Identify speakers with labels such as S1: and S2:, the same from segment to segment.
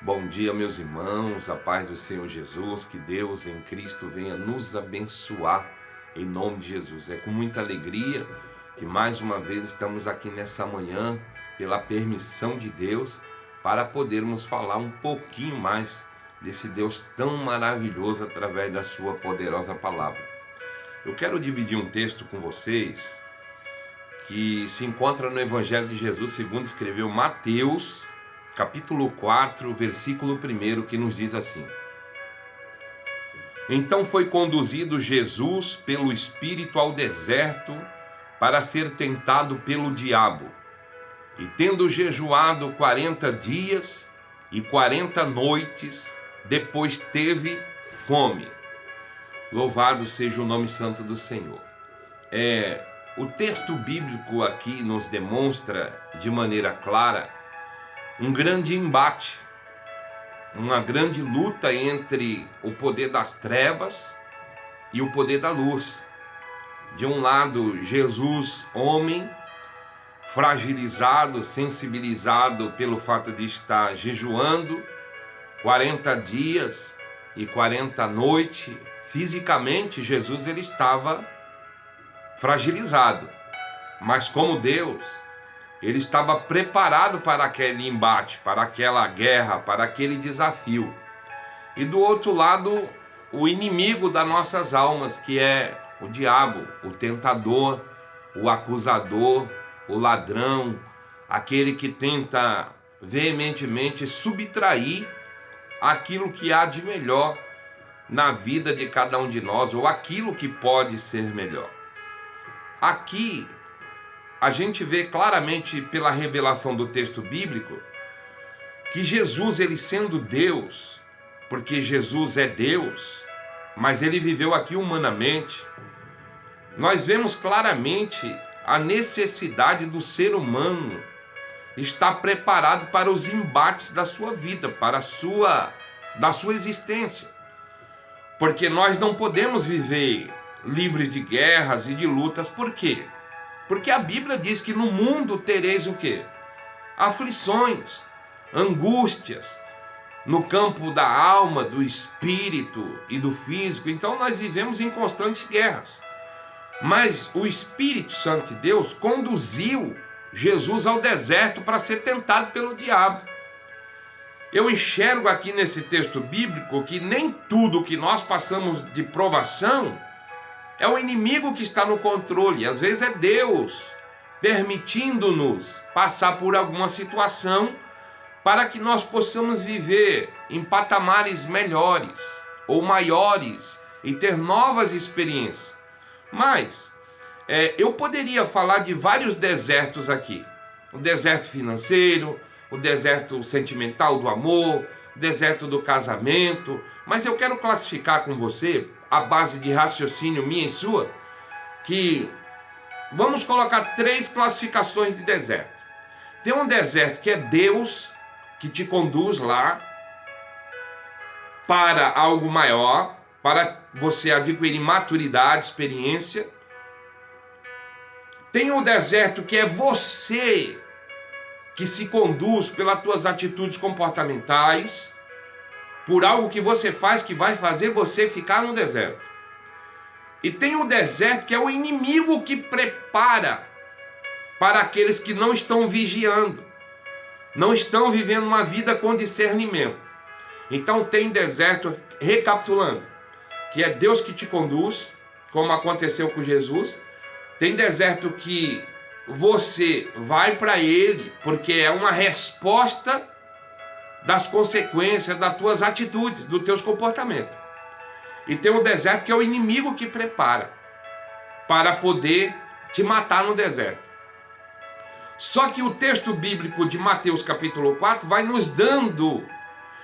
S1: Bom dia, meus irmãos, a paz do Senhor Jesus, que Deus em Cristo venha nos abençoar em nome de Jesus. É com muita alegria que mais uma vez estamos aqui nessa manhã, pela permissão de Deus, para podermos falar um pouquinho mais desse Deus tão maravilhoso através da sua poderosa palavra. Eu quero dividir um texto com vocês que se encontra no Evangelho de Jesus, segundo escreveu Mateus, capítulo 4, versículo 1, que nos diz assim: Então foi conduzido Jesus pelo Espírito ao deserto para ser tentado pelo diabo. E tendo jejuado 40 dias e 40 noites, depois teve fome. Louvado seja o nome santo do Senhor. O texto bíblico aqui nos demonstra de maneira clara um grande embate, uma grande luta entre o poder das trevas e o poder da luz. De um lado, Jesus, homem, fragilizado, sensibilizado pelo fato de estar jejuando 40 dias e 40 noites. Fisicamente, Jesus ele estava fragilizado, mas como Deus, ele estava preparado para aquele embate, para aquela guerra, para aquele desafio. E do outro lado, o inimigo das nossas almas, que é o diabo, o tentador, o acusador, o ladrão, aquele que tenta veementemente subtrair aquilo que há de melhor na vida de cada um de nós, ou aquilo que pode ser melhor. Aqui, a gente vê claramente pela revelação do texto bíblico que Jesus, ele sendo Deus, porque Jesus é Deus, mas ele viveu aqui humanamente, nós vemos claramente a necessidade do ser humano estar preparado para os embates da sua vida, da sua existência. Porque nós não podemos viver livres de guerras e de lutas. Por quê? Porque a Bíblia diz que no mundo tereis o quê? Aflições, angústias, no campo da alma, do espírito e do físico. Então nós vivemos em constantes guerras. Mas o Espírito Santo de Deus conduziu Jesus ao deserto para ser tentado pelo diabo. Eu enxergo aqui nesse texto bíblico que nem tudo que nós passamos de provação é o inimigo que está no controle. Às vezes é Deus permitindo-nos passar por alguma situação para que nós possamos viver em patamares melhores ou maiores e ter novas experiências. Mas eu poderia falar de vários desertos aqui. O deserto financeiro, o deserto sentimental do amor, o deserto do casamento. Mas eu quero classificar com você, à base de raciocínio minha e sua, que vamos colocar 3 classificações de deserto. Tem um deserto que é Deus que te conduz lá para algo maior, para você adquirir maturidade, experiência. Tem um deserto que é você que se conduz pelas tuas atitudes comportamentais, por algo que você faz que vai fazer você ficar no deserto. E tem o deserto que é o inimigo que prepara para aqueles que não estão vigiando, não estão vivendo uma vida com discernimento. Então tem deserto, recapitulando, que é Deus que te conduz, como aconteceu com Jesus. Tem deserto que você vai para ele, porque é uma resposta das consequências das tuas atitudes, dos teus comportamentos. E tem o deserto que é o inimigo que prepara para poder te matar no deserto. Só que o texto bíblico de Mateus capítulo 4 vai nos dando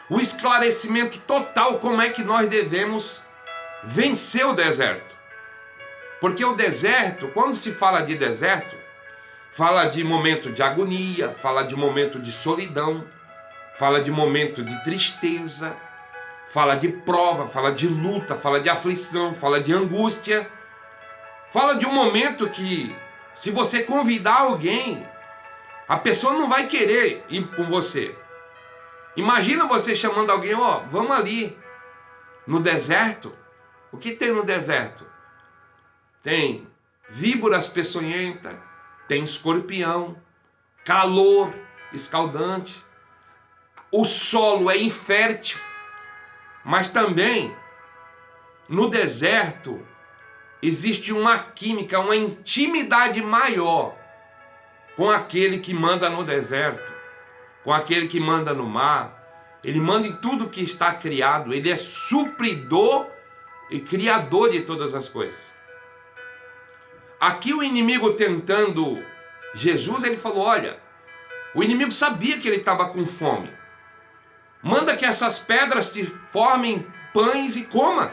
S1: o esclarecimento total como é que nós devemos vencer o deserto. Porque o deserto, quando se fala de deserto, fala de momento de agonia, fala de momento de solidão, fala de momento de tristeza, fala de prova, fala de luta, fala de aflição, fala de angústia. Fala de um momento que, se você convidar alguém, a pessoa não vai querer ir com você. Imagina você chamando alguém, ó, vamos ali no deserto. O que tem no deserto? Tem víboras peçonhentas, tem escorpião, calor escaldante, o solo é infértil, mas também no deserto existe uma química, uma intimidade maior com aquele que manda no deserto, com aquele que manda no mar. Ele manda em tudo que está criado, ele é supridor e criador de todas as coisas. Aqui o inimigo tentando Jesus, ele falou, olha, o inimigo sabia que ele estava com fome. Manda que essas pedras se formem pães e coma.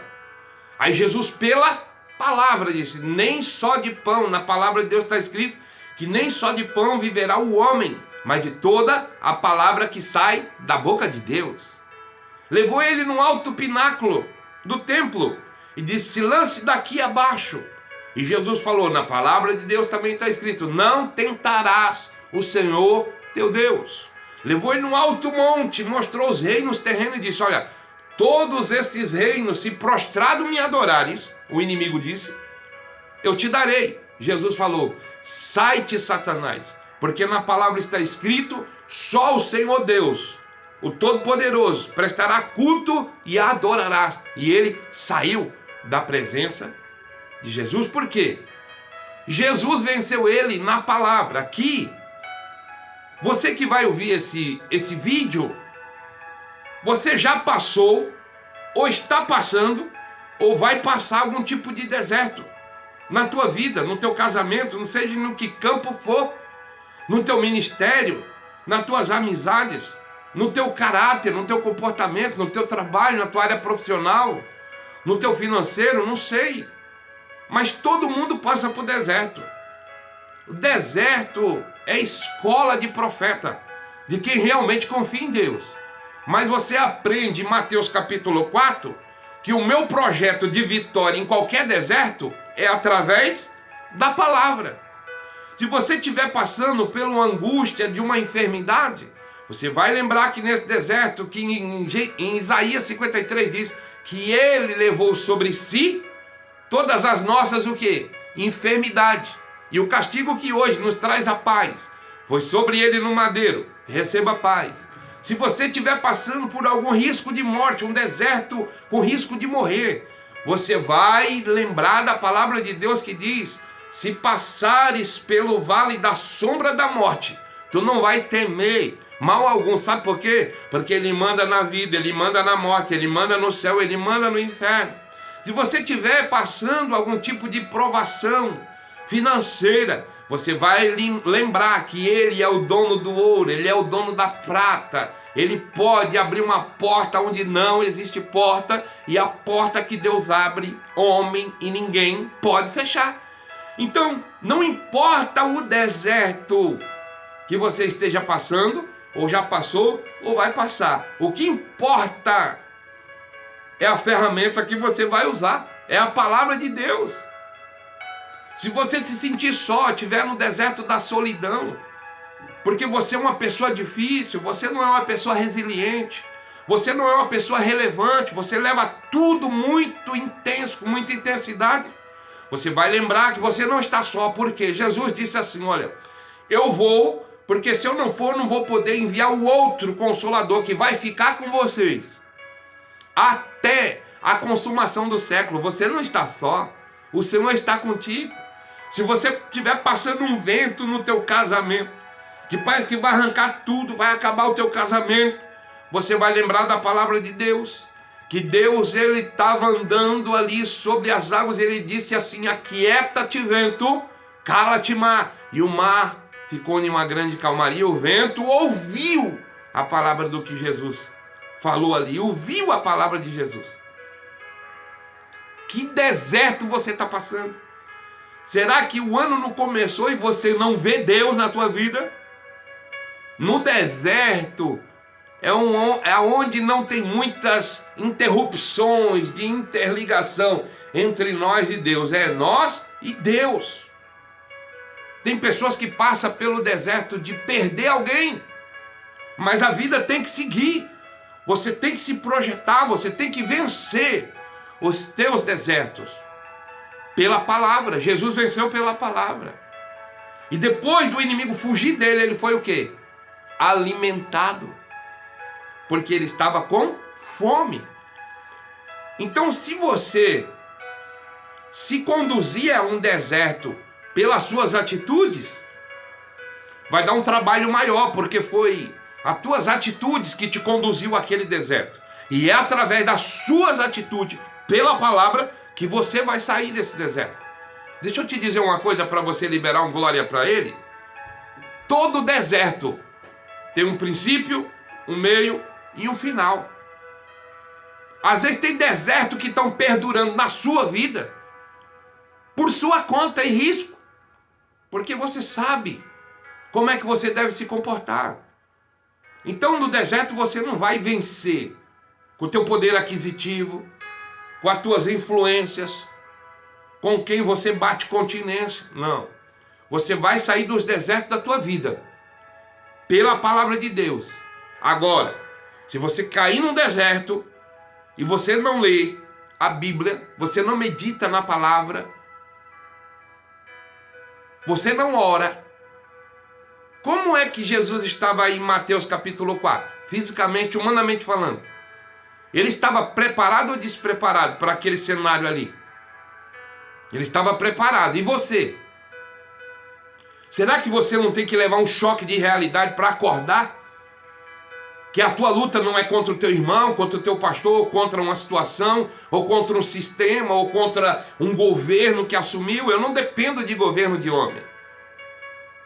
S1: Aí Jesus, pela palavra, disse, nem só de pão, na palavra de Deus está escrito que nem só de pão viverá o homem, mas de toda a palavra que sai da boca de Deus. Levou ele no alto pináculo do templo e disse, se lance daqui abaixo. E Jesus falou, na palavra de Deus também está escrito, não tentarás o Senhor teu Deus. Levou ele no alto monte, mostrou os reinos terrenos e disse, olha, todos esses reinos, se prostrado me adorares, o inimigo disse, eu te darei. Jesus falou, sai-te, Satanás, porque na palavra está escrito, só o Senhor Deus, o Todo-Poderoso, prestará culto e adorarás. E ele saiu da presença de Jesus. Por quê? Jesus venceu ele na palavra. Aqui, você que vai ouvir esse vídeo, você já passou, ou está passando, ou vai passar algum tipo de deserto na tua vida, no teu casamento, não seja no que campo for, no teu ministério, nas tuas amizades, no teu caráter, no teu comportamento, no teu trabalho, na tua área profissional, no teu financeiro, não sei. Mas todo mundo passa por deserto. O deserto é escola de profeta, de quem realmente confia em Deus. Mas você aprende em Mateus capítulo 4 que o meu projeto de vitória em qualquer deserto é através da palavra. Se você estiver passando pela angústia de uma enfermidade, você vai lembrar que nesse deserto, que em Isaías 53 diz que ele levou sobre si todas as nossas o quê? Enfermidade. E o castigo que hoje nos traz a paz foi sobre ele no madeiro. Receba paz. Se você estiver passando por algum risco de morte, um deserto com risco de morrer, você vai lembrar da palavra de Deus que diz, se passares pelo vale da sombra da morte, tu não vai temer mal algum. Sabe por quê? Porque ele manda na vida, ele manda na morte, ele manda no céu, ele manda no inferno. Se você estiver passando algum tipo de provação financeira, você vai lembrar que ele é o dono do ouro, ele é o dono da prata, ele pode abrir uma porta onde não existe porta, e a porta que Deus abre, homem e ninguém pode fechar. Então, não importa o deserto que você esteja passando, ou já passou, ou vai passar. O que importa é a ferramenta que você vai usar, é a palavra de Deus. Se você se sentir só, estiver no deserto da solidão, porque você é uma pessoa difícil, você não é uma pessoa resiliente, você não é uma pessoa relevante, você leva tudo muito intenso, com muita intensidade, você vai lembrar que você não está só, porque Jesus disse assim, olha, eu vou, porque se eu não for, não vou poder enviar o outro Consolador que vai ficar com vocês até a consumação do século. Você não está só, o Senhor está contigo. Se você estiver passando um vento no teu casamento, que parece que vai arrancar tudo, vai acabar o teu casamento, você vai lembrar da palavra de Deus, que Deus, ele estava andando ali sobre as águas, ele disse assim, aquieta-te vento, cala-te mar, e o mar ficou em uma grande calmaria. O vento ouviu a palavra do que Jesus falou ali, ouviu a palavra de Jesus. Que deserto você está passando? Será que o ano não começou e você não vê Deus na tua vida? No deserto é onde não tem muitas interrupções de interligação entre nós e Deus. É nós e Deus. Tem pessoas que passam pelo deserto de perder alguém, mas a vida tem que seguir. Você tem que se projetar, você tem que vencer os teus desertos pela palavra. Jesus venceu pela palavra. E depois do inimigo fugir dele, ele foi o quê? Alimentado. Porque ele estava com fome. Então, se você se conduzir a um deserto pelas suas atitudes, vai dar um trabalho maior, porque foi as tuas atitudes que te conduziu àquele deserto. E é através das suas atitudes, pela palavra, que você vai sair desse deserto. Deixa eu te dizer uma coisa para você liberar um glória para ele. Todo deserto tem um princípio, um meio e um final. Às vezes tem deserto que estão perdurando na sua vida por sua conta e risco, porque você sabe como é que você deve se comportar. Então no deserto você não vai vencer com o teu poder aquisitivo, com as tuas influências, com quem você bate continência. Não. Você vai sair dos desertos da tua vida pela palavra de Deus. Agora, se você cair num deserto e você não lê a Bíblia, você não medita na palavra, você não ora, como é que Jesus estava aí em Mateus capítulo 4? Fisicamente, humanamente falando. Ele estava preparado ou despreparado para aquele cenário ali? Ele estava preparado. E você? Será que você não tem que levar um choque de realidade para acordar? Que a tua luta não é contra o teu irmão, contra o teu pastor, ou contra uma situação, ou contra um sistema, ou contra um governo que assumiu. Eu não dependo de governo de homem.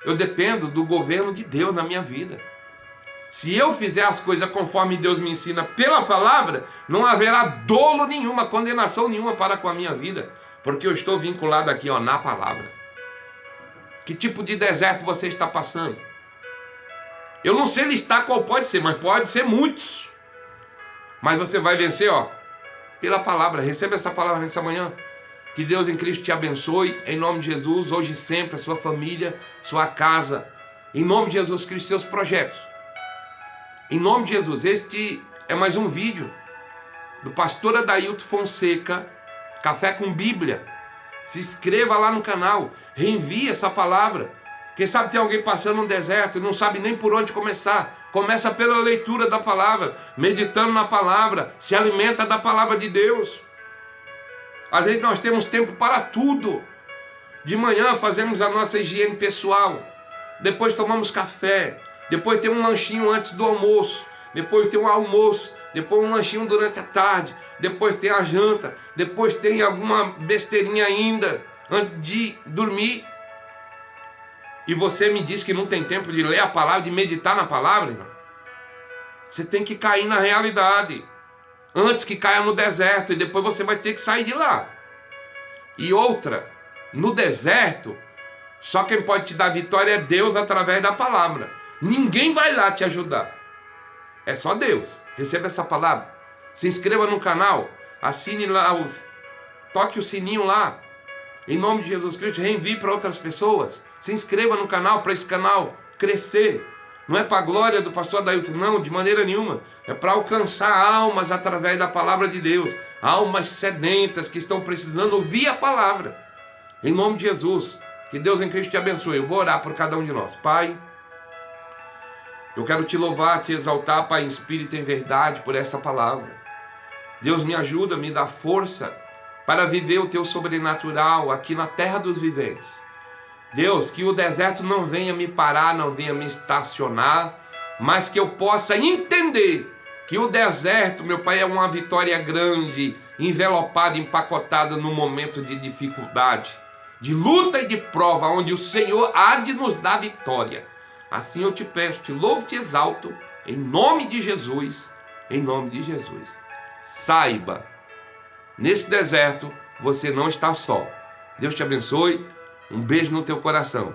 S1: Eu dependo do governo de Deus na minha vida. Se eu fizer as coisas conforme Deus me ensina pela palavra, não haverá dolo nenhuma, condenação nenhuma para com a minha vida, porque eu estou vinculado aqui, na palavra. Que tipo de deserto você está passando? Eu não sei listar qual pode ser, mas pode ser muitos. Mas você vai vencer, pela palavra. Receba essa palavra nessa manhã. Que Deus em Cristo te abençoe, em nome de Jesus, hoje e sempre, a sua família, sua casa. Em nome de Jesus Cristo, seus projetos. Em nome de Jesus, este é mais um vídeo do pastor Adailto Fonseca, Café com Bíblia. Se inscreva lá no canal, reenvie essa palavra. Quem sabe tem alguém passando um deserto e não sabe nem por onde começar. Começa pela leitura da palavra, meditando na palavra, se alimenta da palavra de Deus. Às vezes nós temos tempo para tudo. De manhã fazemos a nossa higiene pessoal, depois tomamos café, depois tem um lanchinho antes do almoço, depois tem um almoço, depois um lanchinho durante a tarde, depois tem a janta, depois tem alguma besteirinha ainda antes de dormir. E você me diz que não tem tempo de ler a palavra, de meditar na palavra, irmão? Você tem que cair na realidade antes que caia no deserto, e depois você vai ter que sair de lá. E outra, no deserto, só quem pode te dar vitória é Deus através da palavra. Ninguém vai lá te ajudar. É só Deus. Receba essa palavra. Se inscreva no canal, assine lá, toque o sininho lá. Em nome de Jesus Cristo, reenvie para outras pessoas. Se inscreva no canal, para esse canal crescer. Não é para a glória do pastor Adailto, não, de maneira nenhuma. É para alcançar almas através da palavra de Deus. Almas sedentas que estão precisando ouvir a palavra. Em nome de Jesus, que Deus em Cristo te abençoe. Eu vou orar por cada um de nós. Pai, eu quero te louvar, te exaltar, Pai, em espírito e em verdade, por essa palavra. Deus, me ajuda, me dá força para viver o teu sobrenatural aqui na terra dos viventes. Deus, que o deserto não venha me parar, não venha me estacionar, mas que eu possa entender que o deserto, meu Pai, é uma vitória grande, envelopada, empacotada no momento de dificuldade, de luta e de prova, onde o Senhor há de nos dar vitória. Assim eu te peço, te louvo, te exalto, em nome de Jesus, em nome de Jesus. Saiba, nesse deserto você não está só. Deus te abençoe. Um beijo no teu coração.